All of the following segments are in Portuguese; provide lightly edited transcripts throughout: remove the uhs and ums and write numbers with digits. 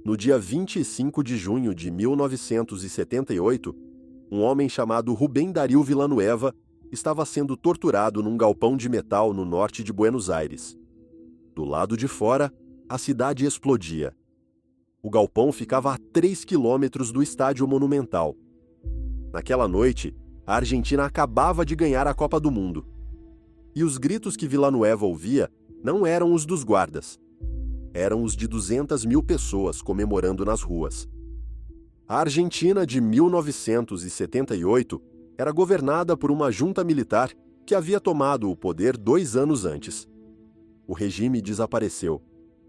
No dia 25 de junho de 1978, um homem chamado Rubem Darío Villanueva estava sendo torturado num galpão de metal no norte de Buenos Aires. Do lado de fora, a cidade explodia. O galpão ficava a 3 quilômetros do Estádio Monumental. Naquela noite, a Argentina acabava de ganhar a Copa do Mundo. E os gritos que Villanueva ouvia não eram os dos guardas. Eram os de 200 mil pessoas comemorando nas ruas. A Argentina de 1978 era governada por uma junta militar que havia tomado o poder 2 anos antes. O regime desapareceu,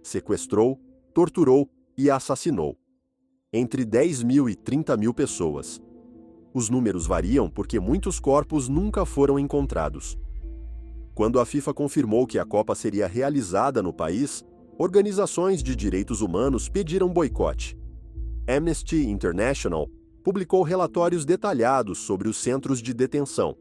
sequestrou, torturou e assassinou entre 10 mil e 30 mil pessoas. Os números variam porque muitos corpos nunca foram encontrados. Quando a FIFA confirmou que a Copa seria realizada no país, organizações de direitos humanos pediram boicote. Amnesty International publicou relatórios detalhados sobre os centros de detenção.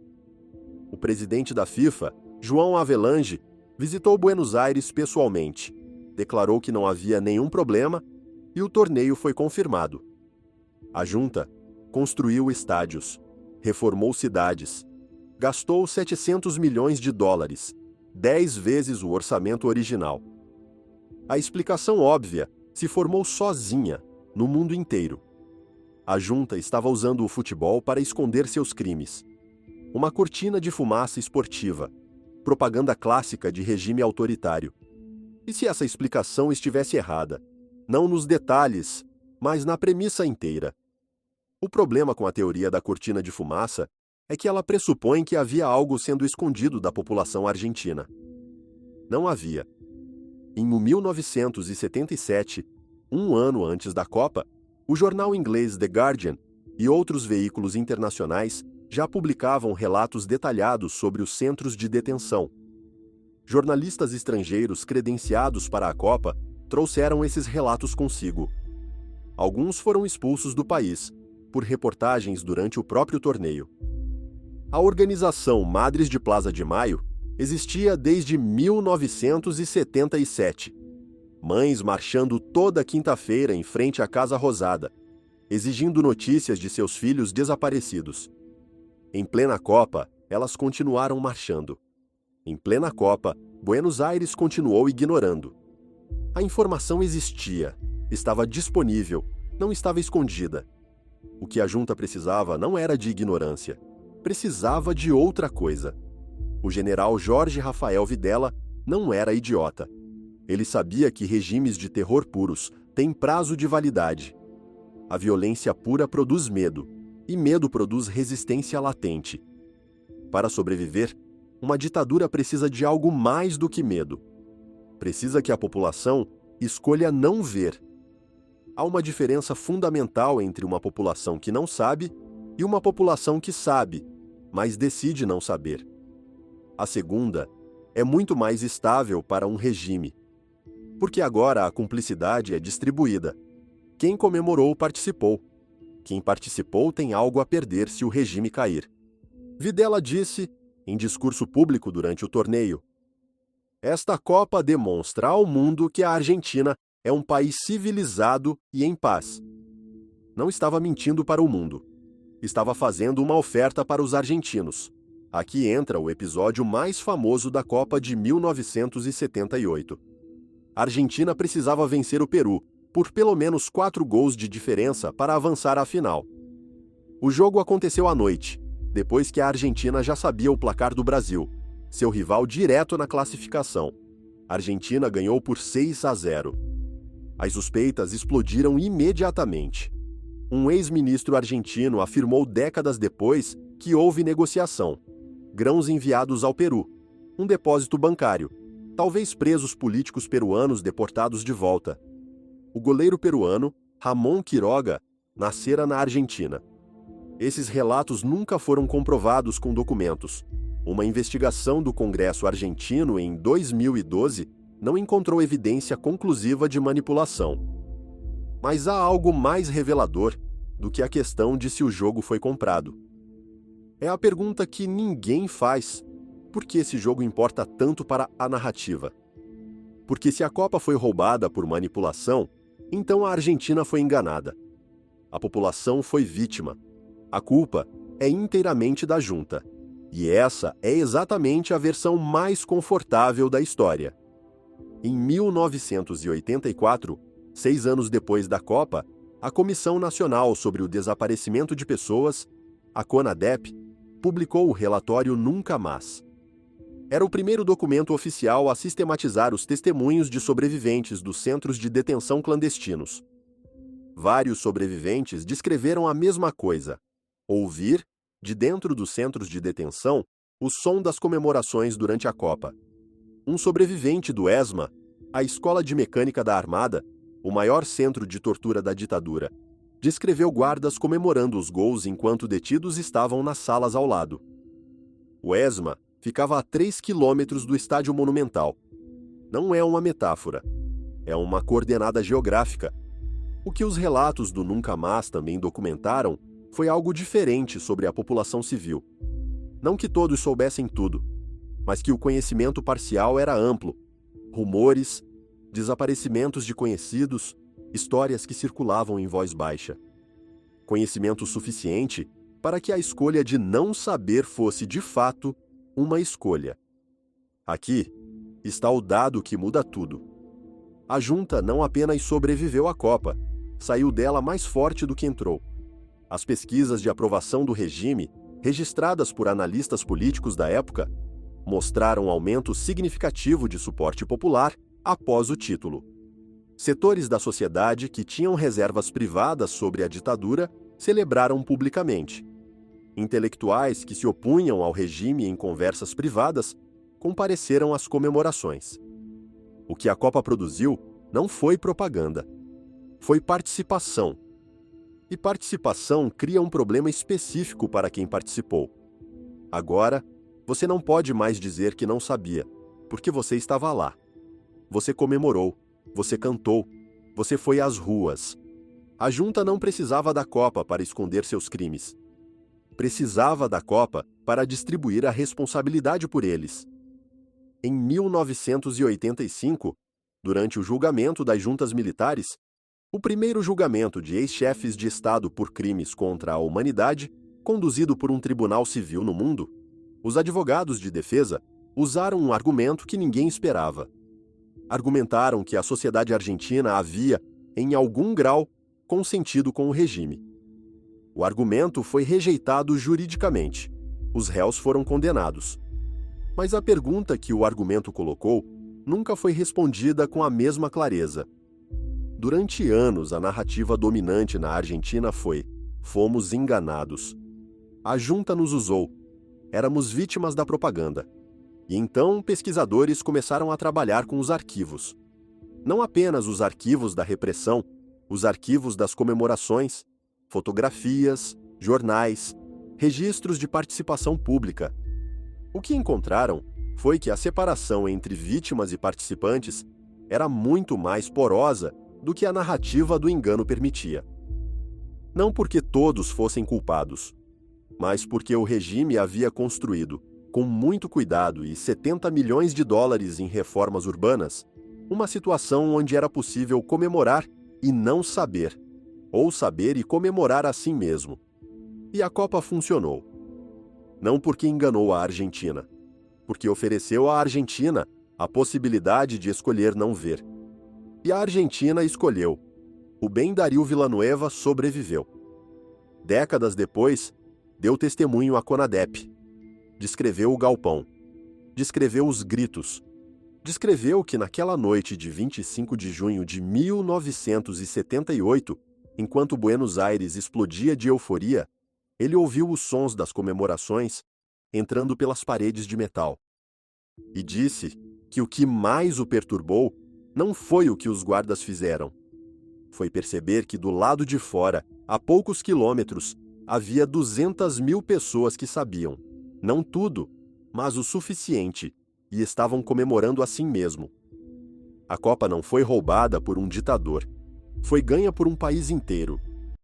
O presidente da FIFA, João Havelange, visitou Buenos Aires pessoalmente, declarou que não havia nenhum problema e o torneio foi confirmado. A junta construiu estádios, reformou cidades, gastou 700 milhões de dólares, 10 vezes o orçamento original. A explicação óbvia se formou sozinha no mundo inteiro. A junta estava usando o futebol para esconder seus crimes. Uma cortina de fumaça esportiva, propaganda clássica de regime autoritário. E se essa explicação estivesse errada? Não nos detalhes, mas na premissa inteira. O problema com a teoria da cortina de fumaça é que ela pressupõe que havia algo sendo escondido da população argentina. Não havia. Em 1977, um ano antes da Copa, o jornal inglês The Guardian e outros veículos internacionais já publicavam relatos detalhados sobre os centros de detenção. Jornalistas estrangeiros credenciados para a Copa trouxeram esses relatos consigo. Alguns foram expulsos do país, por reportagens durante o próprio torneio. A organização Madres de Plaza de Maio existia desde 1977. Mães marchando toda quinta-feira em frente à Casa Rosada, exigindo notícias de seus filhos desaparecidos. Em plena Copa, elas continuaram marchando. Em plena Copa, Buenos Aires continuou ignorando. A informação existia, estava disponível, não estava escondida. O que a junta precisava não era de ignorância, precisava de outra coisa. O general Jorge Rafael Videla não era idiota. Ele sabia que regimes de terror puros têm prazo de validade. A violência pura produz medo, e medo produz resistência latente. Para sobreviver, uma ditadura precisa de algo mais do que medo. Precisa que a população escolha não ver. Há uma diferença fundamental entre uma população que não sabe e uma população que sabe, mas decide não saber. A segunda é muito mais estável para um regime, porque agora a cumplicidade é distribuída. Quem comemorou participou. Quem participou tem algo a perder se o regime cair. Videla disse, em discurso público durante o torneio, "Esta Copa demonstra ao mundo que a Argentina é um país civilizado e em paz." Não estava mentindo para o mundo. Estava fazendo uma oferta para os argentinos. Aqui entra o episódio mais famoso da Copa de 1978. A Argentina precisava vencer o Peru, por pelo menos 4 gols de diferença para avançar à final. O jogo aconteceu à noite, depois que a Argentina já sabia o placar do Brasil, seu rival direto na classificação. A Argentina ganhou por 6-0. As suspeitas explodiram imediatamente. Um ex-ministro argentino afirmou décadas depois que houve negociação. Grãos enviados ao Peru, um depósito bancário, talvez presos políticos peruanos deportados de volta. O goleiro peruano, Ramon Quiroga, nascera na Argentina. Esses relatos nunca foram comprovados com documentos. Uma investigação do Congresso argentino em 2012 não encontrou evidência conclusiva de manipulação. Mas há algo mais revelador do que a questão de se o jogo foi comprado. É a pergunta que ninguém faz: por que esse jogo importa tanto para a narrativa? Porque se a Copa foi roubada por manipulação, Então a Argentina foi enganada. A população foi vítima. A culpa é inteiramente da junta. E essa é exatamente a versão mais confortável da história. Em 1984, 6 anos depois da Copa, a Comissão Nacional sobre o Desaparecimento de Pessoas, a CONADEP, publicou o relatório Nunca Mais. Era o primeiro documento oficial a sistematizar os testemunhos de sobreviventes dos centros de detenção clandestinos. Vários sobreviventes descreveram a mesma coisa: ouvir, de dentro dos centros de detenção, o som das comemorações durante a Copa. Um sobrevivente do ESMA, a Escola de Mecânica da Armada, o maior centro de tortura da ditadura, descreveu guardas comemorando os gols enquanto detidos estavam nas salas ao lado. O ESMA ficava a 3 quilômetros do Estádio Monumental. Não é uma metáfora, é uma coordenada geográfica. O que os relatos do Nunca Mais também documentaram foi algo diferente sobre a população civil. Não que todos soubessem tudo, mas que o conhecimento parcial era amplo. Rumores, desaparecimentos de conhecidos, histórias que circulavam em voz baixa. Conhecimento suficiente para que a escolha de não saber fosse, de fato, uma escolha. Aqui está o dado que muda tudo. A junta não apenas sobreviveu à Copa, saiu dela mais forte do que entrou. As pesquisas de aprovação do regime, registradas por analistas políticos da época, mostraram um aumento significativo de suporte popular após o título. Setores da sociedade que tinham reservas privadas sobre a ditadura celebraram publicamente. Intelectuais que se opunham ao regime em conversas privadas compareceram às comemorações. O que a Copa produziu não foi propaganda, foi participação. E participação cria um problema específico para quem participou. Agora, você não pode mais dizer que não sabia, porque você estava lá. Você comemorou, você cantou, você foi às ruas. A junta não precisava da Copa para esconder seus crimes. Precisava da Copa para distribuir a responsabilidade por eles. Em 1985, durante o julgamento das juntas militares, o primeiro julgamento de ex-chefes de Estado por crimes contra a humanidade, conduzido por um tribunal civil no mundo, os advogados de defesa usaram um argumento que ninguém esperava. Argumentaram que a sociedade argentina havia, em algum grau, consentido com o regime. O argumento foi rejeitado juridicamente. Os réus foram condenados. Mas a pergunta que o argumento colocou nunca foi respondida com a mesma clareza. Durante anos, a narrativa dominante na Argentina foi: fomos enganados. A junta nos usou. Éramos vítimas da propaganda. E então pesquisadores começaram a trabalhar com os arquivos. Não apenas os arquivos da repressão, os arquivos das comemorações, fotografias, jornais, registros de participação pública. O que encontraram foi que a separação entre vítimas e participantes era muito mais porosa do que a narrativa do engano permitia. Não porque todos fossem culpados, mas porque o regime havia construído, com muito cuidado e 70 milhões de dólares em reformas urbanas, uma situação onde era possível comemorar e não saber, ou saber e comemorar assim mesmo. E a Copa funcionou. Não porque enganou a Argentina, porque ofereceu à Argentina a possibilidade de escolher não ver. E a Argentina escolheu. Rubén Darío Villanueva sobreviveu. Décadas depois, deu testemunho à CONADEP. Descreveu o galpão. Descreveu os gritos. Descreveu que naquela noite de 25 de junho de 1978, enquanto Buenos Aires explodia de euforia, ele ouviu os sons das comemorações entrando pelas paredes de metal. E disse que o que mais o perturbou não foi o que os guardas fizeram. Foi perceber que do lado de fora, a poucos quilômetros, havia 200 mil pessoas que sabiam. Não tudo, mas o suficiente, e estavam comemorando assim mesmo. A Copa não foi roubada por um ditador. Foi ganha por um país inteiro.